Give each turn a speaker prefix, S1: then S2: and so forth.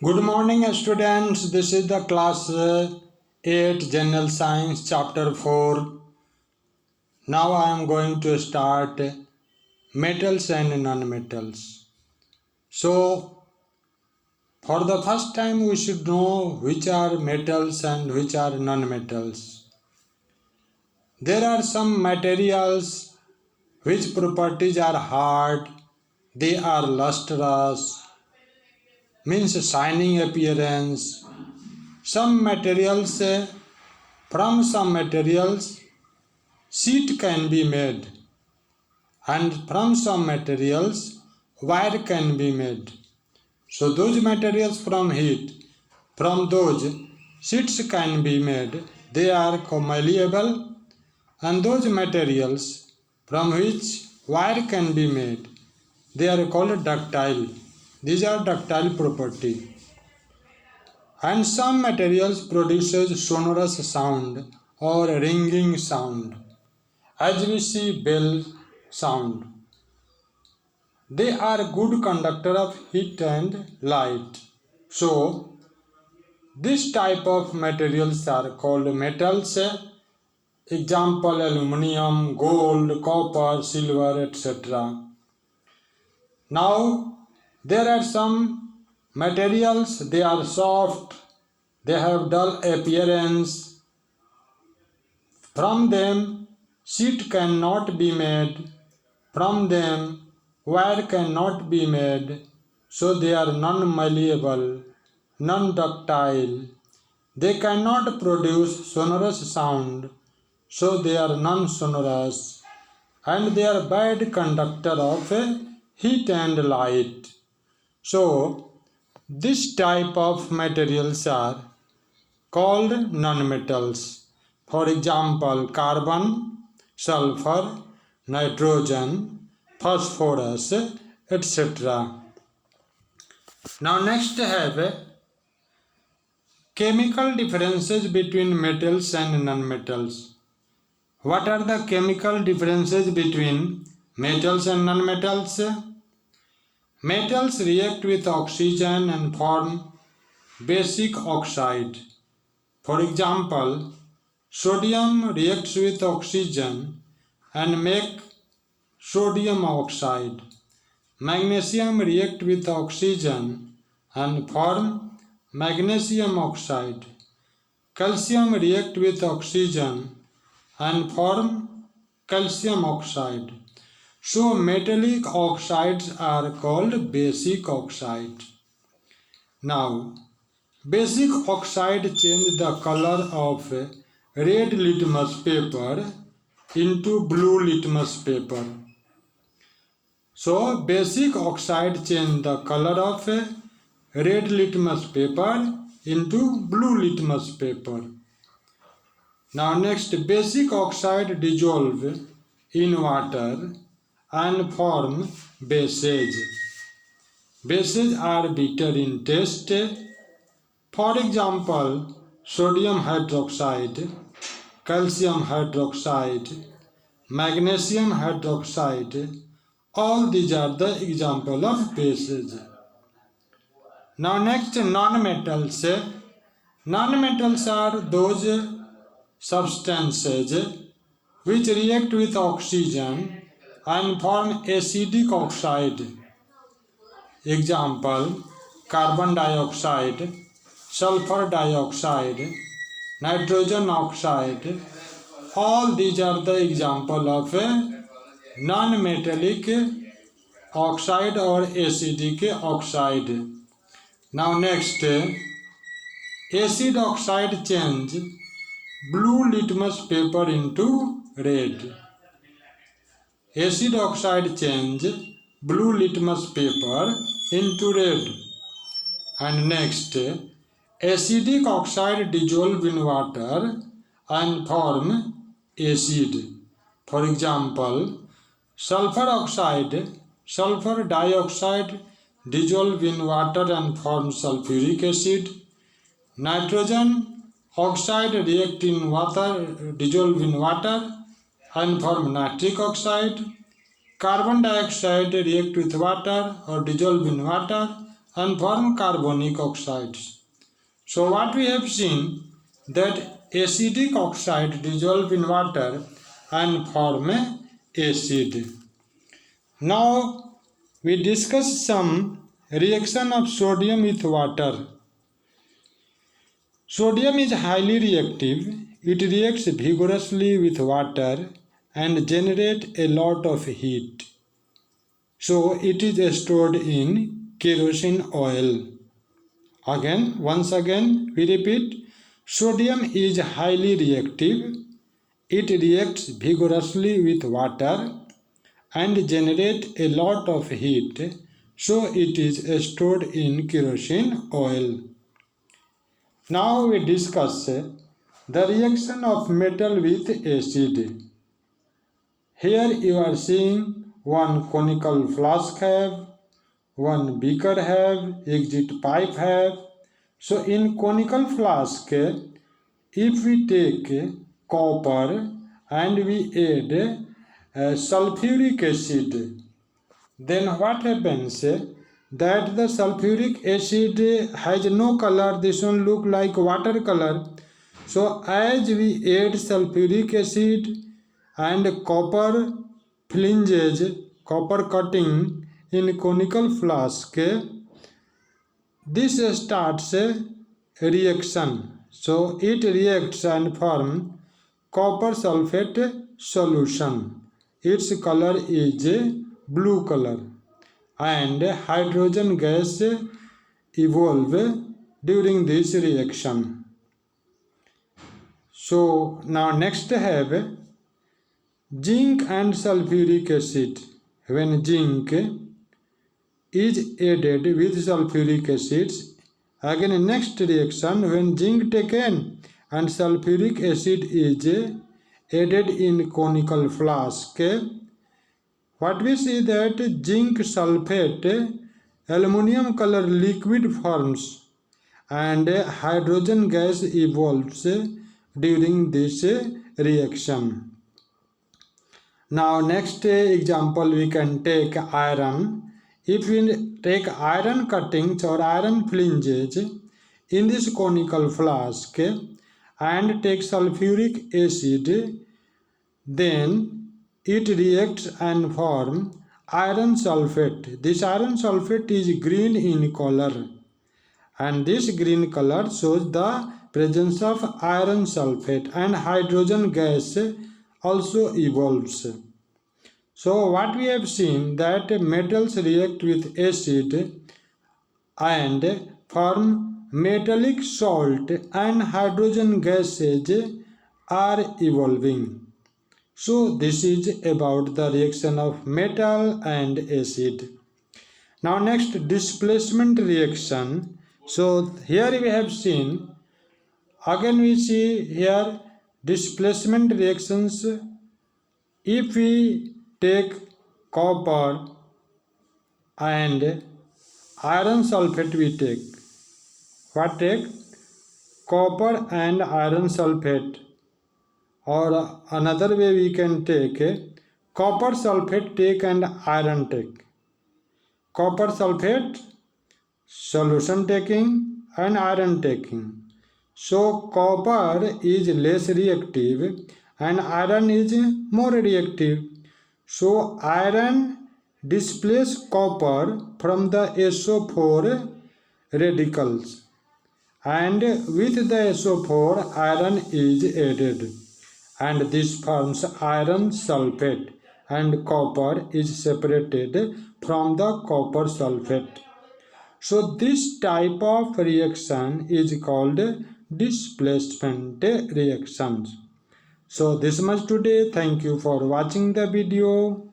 S1: Good morning, students. This is the class 8 General Science Chapter 4. Now I am going to start metals and nonmetals. So, for the first time, we should know which are metals and which are nonmetals. There are some materials which properties are hard, they are lustrous, means shining appearance. Some materials From some materials, sheet can be made, and from some materials, wire can be made. So those materials from those sheets can be made. They are malleable, and those materials from which wire can be made, they are called ductile. These are ductile property. And some materials produces sonorous sound or ringing sound, as we see bell sound. They are good conductor of heat and light. So this type of materials are called metals. Example: aluminium, gold, copper, silver, etc. Now there are some materials, they are soft, they have dull appearance. From them sheet cannot be made, from them wire cannot be made, so they are non-malleable, non-ductile. They cannot produce sonorous sound, so they are non-sonorous, and they are bad conductor of heat and light. So this type of materials are called nonmetals. For example, carbon, sulfur, nitrogen, phosphorus, etc. Now next have chemical differences between metals and nonmetals. What are the chemical differences between metals and nonmetals? Metals react with oxygen and form basic oxide. For example, sodium reacts with oxygen and make sodium oxide. Magnesium reacts with oxygen and form magnesium oxide. Calcium reacts with oxygen and form calcium oxide. So metallic oxides are called basic oxide. Now, basic oxide change the color of red litmus paper into blue litmus paper. So basic oxide change the color of red litmus paper into blue litmus paper. Now next, basic oxide dissolve in water and form bases. Bases are bitter in taste. For example, sodium hydroxide, calcium hydroxide, magnesium hydroxide, all these are the example of bases. Now next, nonmetals. Nonmetals are those substances which react with oxygen and form acidic oxide. Example: carbon dioxide, sulfur dioxide, nitrogen oxide. All these are the example of a non-metallic oxide or acidic oxide. Now next, acid oxide change blue litmus paper into red. Acid oxide change blue litmus paper into red. And next, acidic oxide dissolve in water and form acid. For example, sulfur oxide, sulfur dioxide dissolve in water and form sulfuric acid. Nitrogen oxide react in water, dissolve in water and form nitric oxide. Carbon dioxide react with water or dissolve in water and form carbonic oxides. So what we have seen that acidic oxide dissolve in water and form acid. Now we discuss some reaction of sodium with water. Sodium is highly reactive. It reacts vigorously with water and generates a lot of heat. So it is stored in kerosene oil. Once again, we repeat, sodium is highly reactive. It reacts vigorously with water and generates a lot of heat. So it is stored in kerosene oil. Now we discuss the reaction of metal with acid. Here you are seeing one conical flask have, one beaker have, exit pipe have. So in conical flask, if we take copper and we add sulfuric acid, then what happens? That the sulfuric acid has no color. This one look like water color. So as we add sulfuric acid and copper flanges, copper cutting in conical flask, this starts a reaction. So it reacts and form copper sulfate solution. Its color is blue color and hydrogen gas evolve during this reaction. So now next have zinc and sulfuric acid. When zinc is added with sulfuric acid, again next reaction, when zinc taken and sulfuric acid is added in conical flask, what we see that zinc sulfate aluminum color liquid forms and hydrogen gas evolves during this reaction. Now next example we can take iron. If we take iron cuttings or iron flanges in this conical flask and take sulfuric acid, then it reacts and forms iron sulfate. This iron sulfate is green in color, and this green color shows the presence of iron sulfate, and hydrogen gas also evolves. So what we have seen that metals react with acid and form metallic salt, and hydrogen gases are evolving. So this is about the reaction of metal and acid. Now next, displacement reaction. So here we have seen, again we see here displacement reactions. If we take copper and iron sulfate, we take what? Take copper and iron sulfate, or another way we can take copper sulfate take and iron take. Copper sulfate solution taking and iron taking. So copper is less reactive and iron is more reactive. So iron displaces copper from the SO4 radicals, and with the SO4 iron is added, and this forms iron sulfate, and copper is separated from the copper sulfate. So this type of reaction is called displacement reactions. So this much today. Thank you for watching the video.